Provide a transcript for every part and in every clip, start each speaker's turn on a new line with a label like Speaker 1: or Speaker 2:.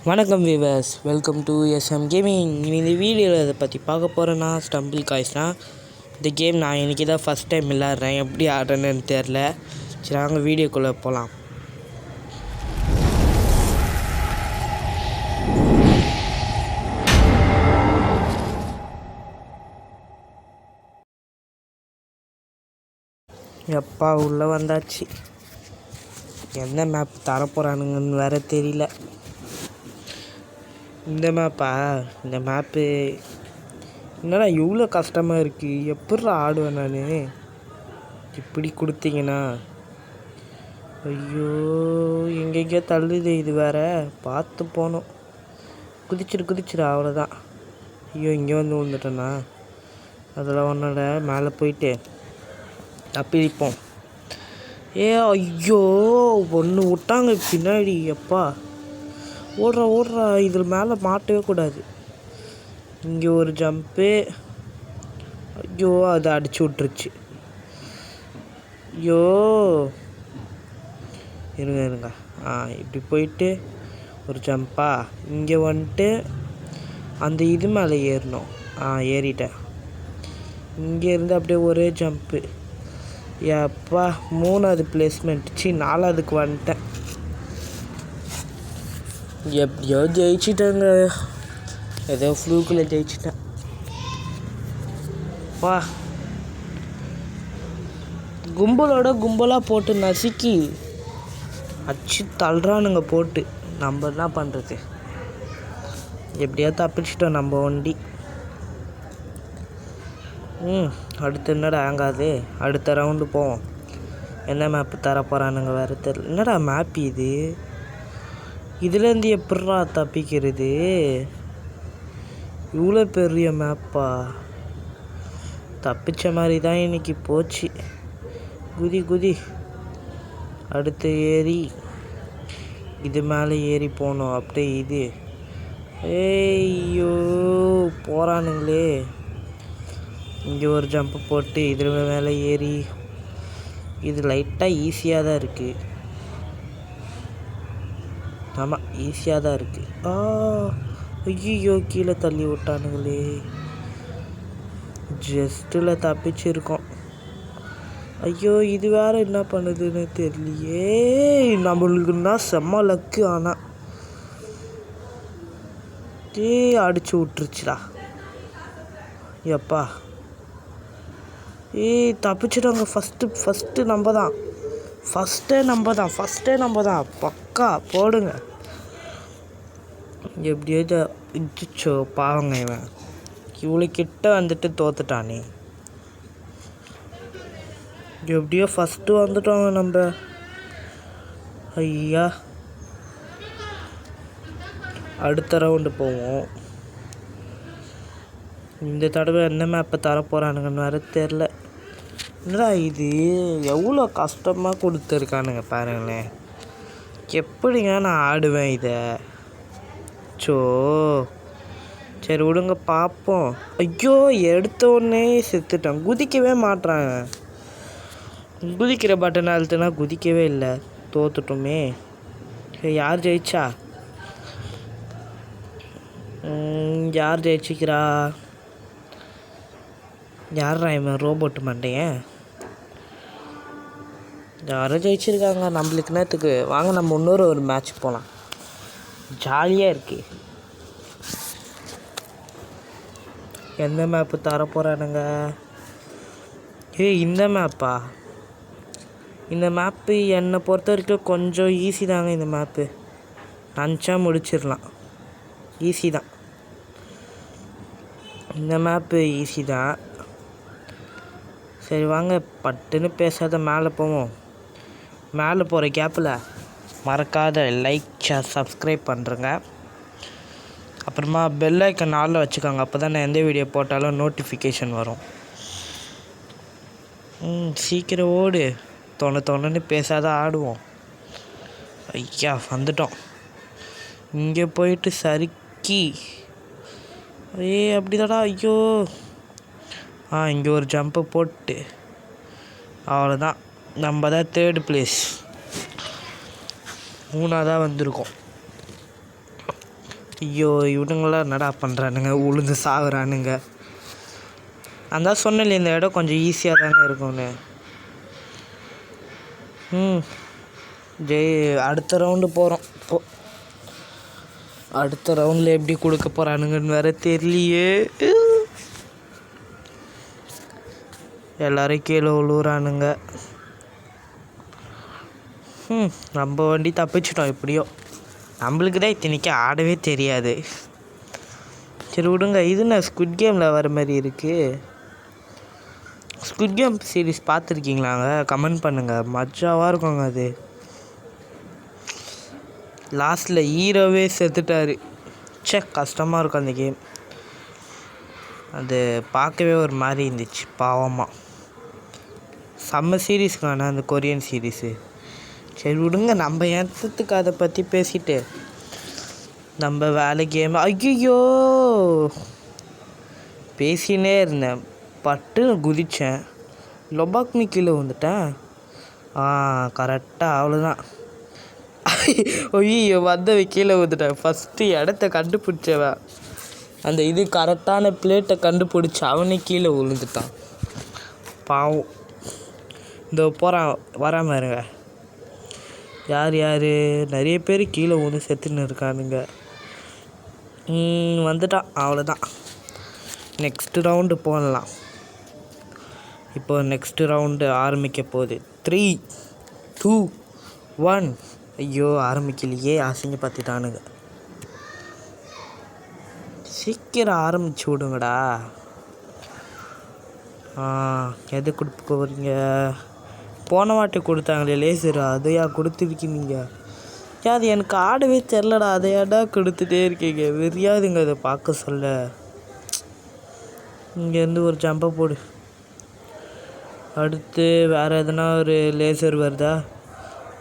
Speaker 1: வணக்கம் viewers, welcome to SM gaming. இந்த வீடியோவில் இதை பற்றி பார்க்க போகிறேன்னா ஸ்டம்பிள் காய்ஸ்னா இந்த கேம் நான் இன்றைக்கி தான் ஃபஸ்ட் டைம் விளாட்றேன். எப்படி ஆடுறேன்னு தெரில. சரி, நாங்கள் வீடியோக்குள்ளே போகலாம். எப்பா உள்ளே வந்தாச்சு. எந்த மேப் தரப்போகிறானுங்கன்னு வேறு தெரியல. இந்த மேப்பு என்னடா இவ்வளோ கஷ்டமாக இருக்குது. எப்பட்றா ஆடுவேன் நான் இப்படி கொடுத்தீங்கன்னா? ஐயோ, எங்கெங்கேயோ தள்ளுது. இது வேறு பார்த்து போகணும். குதிச்சிடு அவ்வளோதான். ஐயோ, இங்கே வந்து விழுந்துட்டேண்ணா. அதெல்லாம் ஒன்றோட மேலே போயிட்டு தப்பிப்போம். ஐயோ, ஒன்று விட்டாங்க பின்னாடி. எப்பா ஓடுறா. இதில் மேலே மாட்டவே கூடாது. இங்கே ஒரு ஜம்ப்பு. ஐயோ, அதை அடிச்சு விட்டுருச்சு. ஐயோ, இருங்க. இப்படி போயிட்டு ஒரு ஜம்பா. இங்கே வந்துட்டு அந்த இது மேலே ஏறணும். ஏறிட்டேன். இங்கேருந்து அப்படியே ஒரே ஜம்ப்பு. எப்பா, 3வது பிளேஸ்மெண்ட். 4வதுக்கு வந்துட்டேன். எப்படியோ ஜெயிச்சிட்டேங்க. ஏதோ ஃப்ளூக்கில் ஜெயிச்சிட்டேன். வா, கும்பலாக போட்டு நசுக்கி அச்சு தள்ளுறானுங்க போட்டு. நம்ம என்ன பண்ணுறது? எப்படியோ தப்பிச்சிட்டோம் நம்ம வண்டி. அடுத்து என்னடா ஆங்காது. அடுத்த ரவுண்டு போவோம். என்ன மேப்பு தர போகிறானுங்க வேறு தெரியல. என்னடா மேப் இது? இதுலேருந்து எப்பட்றா தப்பிக்கிறது? இவ்வளோ பெரிய மேப்பா? தப்பிச்ச மாதிரி தான் இன்றைக்கி போச்சு. குதி. அடுத்து ஏறி இது மேலே ஏறி போகணும். அப்படியே இது. ஐயோ, போகிறானுங்களே. இங்கே ஒரு ஜம்ப்பு போட்டு இதில் மேலே ஏறி. இது லைட்டாக ஈஸியாக தான் இருக்குது. ஆமாம், ஈஸியாக தான் இருக்குது. ஐயோ, கீழே தள்ளி விட்டானுங்களே. ஜஸ்ட்டில் தப்பிச்சிருக்கோம். ஐயோ, இது வேறு என்ன பண்ணுதுன்னு தெரியலையே. நம்மளுக்குன்னா செம்ம லக்கு. ஆனால் அடிச்சு விட்டுருச்சுடா. எப்பா, தப்பிச்சிட்டோங்க. ஃபஸ்ட்டு நம்ம தான். ஃபஸ்ட்டே நம்ம தான். பக்கா போடுங்க. எப்படியோ இடிச்சோ. பாவங்க, இவன் இவ்வளோ கிட்ட வந்துட்டு தோத்துட்டானே. எப்படியோ ஃபஸ்ட்டு வந்துட்டோங்க நம்ம. ஐயா, அடுத்த ரவுண்டு போவோம். இந்த தடவை என்ன மேப்பை தரப்போகிறானுங்கன்னு வேறு தெரில. என்னடா இது எவ்வளோ கஷ்டமாக கொடுத்துருக்கானுங்க பாருங்களேன். எப்படிங்க நான் ஆடுவேன் இதை? சரி விடுங்க, பார்ப்போம். ஐயோ, எடுத்த உடனே செத்துட்டேன். குதிக்கவே மாட்றாங்க. குதிக்கிற பட்டன் அழுத்துனா குதிக்கவே இல்லை. தோத்துட்டோமே. யார் ஜெயிச்சா? யார் ஜெயிச்சிக்கிறா? யாரா இவன்? ரோபோட் மண்டையன். யாரும் ஜெயிச்சிருக்காங்க. நம்மளுக்கு நேரத்துக்கு வாங்க, நம்ம இன்னொரு மேட்ச் போகலாம். ஜாலியாக இருக்கு. எந்த மேப்பு தர போகிறானுங்க? இந்த மேப்பா? இந்த மேப்பு என்னை பொறுத்த வரைக்கும் கொஞ்சம் ஈஸி தாங்க. இந்த மேப்பு நினச்சா முடிச்சிடலாம். ஈஸி தான். இந்த மேப்பு ஈஸி தான். சரி வாங்க, பட்டுன்னு பேசாத மேலே போவோம். மேலே போகிற கேப்பில் மறக்காத லைக், ஷேர், சப்ஸ்கிரைப் பண்ணுறேங்க. அப்புறமா பெல் ஐக்கன் ஆளில் வச்சுக்கோங்க. அப்போ தான் நான் எந்த வீடியோ போட்டாலும் நோட்டிஃபிகேஷன் வரும். சீக்கிரம் ஓடு. தொணன்னு பேசாத ஆடுவோம். ஐயா, வந்துட்டோம். இங்கே போயிட்டு சறுக்கி. அப்படிதாடா. ஐயோ, இங்கே ஒரு ஜம்ப்பு போட்டு அவ்வளோதான். நம்ம தான் 3rd பிளேஸ். 3ஆவதாக வந்திருக்கோம். ஐயோ இவனுங்களாம் என்னடா பண்ணுறானுங்க, உளுந்து சாகுறானுங்க. அந்த சொன்னல இந்த இடம் கொஞ்சம் ஈஸியாக தானே இருக்கும்னு. அடுத்த ரவுண்டு போகிறோம். அடுத்த ரவுண்டில் எப்படி கொடுக்க போகிறானுங்கன்னு வேறு தெரியலையே. எல்லோரும் கீழே விழுவுறானுங்க. நம்ம வண்டி தப்பிச்சிட்டோம் எப்படியோ. நம்மளுக்கு தான் இத்தனைக்கு ஆடவே தெரியாது. சரி விடுங்க. இது நான் ஸ்குட் கேமில் வர மாதிரி இருக்குது. ஸ்குட் கேம் சீரிஸ் பார்த்துருக்கீங்களாங்க? கமெண்ட் பண்ணுங்கள், மஜாவாக இருக்குங்க அது. லாஸ்ட்டில் ஹீரோவே செத்துட்டார். கஷ்டமாக இருக்கும் அந்த கேம். அது பார்க்கவே ஒரு மாதிரி இருந்துச்சு பாவமாக. செம்ம சீரீஸ்க்கான அந்த கொரியன் சீரீஸு. சரி விடுங்க, நம்ம எந்தத்துக்கு அதை பற்றி பேசிட்டு நம்ம வேலை கேம். ஐயோ பேசினே இருந்தேன், பட்டுன்னு குதித்தேன், லொபாக்னி கீழே வந்துட்டேன். கரெக்டாக அவ்வளோதான். ஐயோ வந்தவை கீழே வந்துட்டேன். ஃபஸ்ட்டு இடத்த கண்டுபிடிச்சவன் அந்த இது கரெக்டான பிளேட்டை கண்டுபிடிச்சி அவனே கீழே விழுந்துட்டான் பாவம். இந்த போகிறான் வராமல் இருங்க. யார் நிறைய பேர் கீழே விழுந்து செத்துன்னு இருக்கானுங்க. வந்துட்டான் அவ்வளோதான். நெக்ஸ்ட்டு ரவுண்டு போடலாம். இப்போ நெக்ஸ்ட்டு ரவுண்டு ஆரம்பிக்க போகுது. 3, 2, 1. ஐயோ ஆரம்பிக்கலையே, அசிங்க பார்த்துட்டானுங்க. சீக்கிரம் ஆரம்பிச்சு விடுங்கடா. எது கொடுக்க போகிறீங்க? போன வாட்டி கொடுத்தாங்களே லேசரு, அதையா கொடுத்துருக்கீங்க? அது எனக்கு ஆடவே தெரிலடா, அதையாடா கொடுத்துட்டே இருக்கீங்க. வெறியாதுங்க அதை பார்க்க சொல்ல. இங்கேருந்து ஒரு ஜம்பை போடு. அடுத்து வேறு எதனா ஒரு லேசர் வருதா?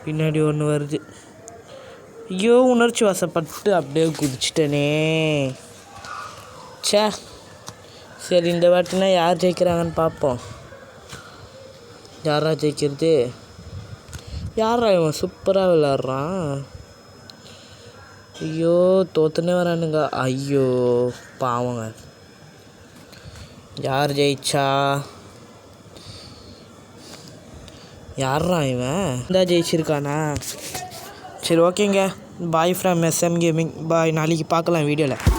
Speaker 1: பின்னாடி ஒன்று வருது. ஐயோ உணர்ச்சி வசப்பட்டு அப்படியே குதிச்சிட்டனே. சரி இந்த வாட்டினா யார் ஜெயிக்கிறாங்கன்னு பார்ப்போம். யாரா ஜெயிக்கிறது? யாரா இவன் சூப்பராக விளாட்றான். ஐயோ தோத்துனே வரானுங்க. ஐயோ பாவங்க. யார் ஜெயிச்சா? யாரா இவன்? இந்த ஜெயிச்சிருக்கானா? சரி ஓகேங்க. Bye from SM gaming. Bye. நாளைக்கு பார்க்கலாம் வீடியோவில்.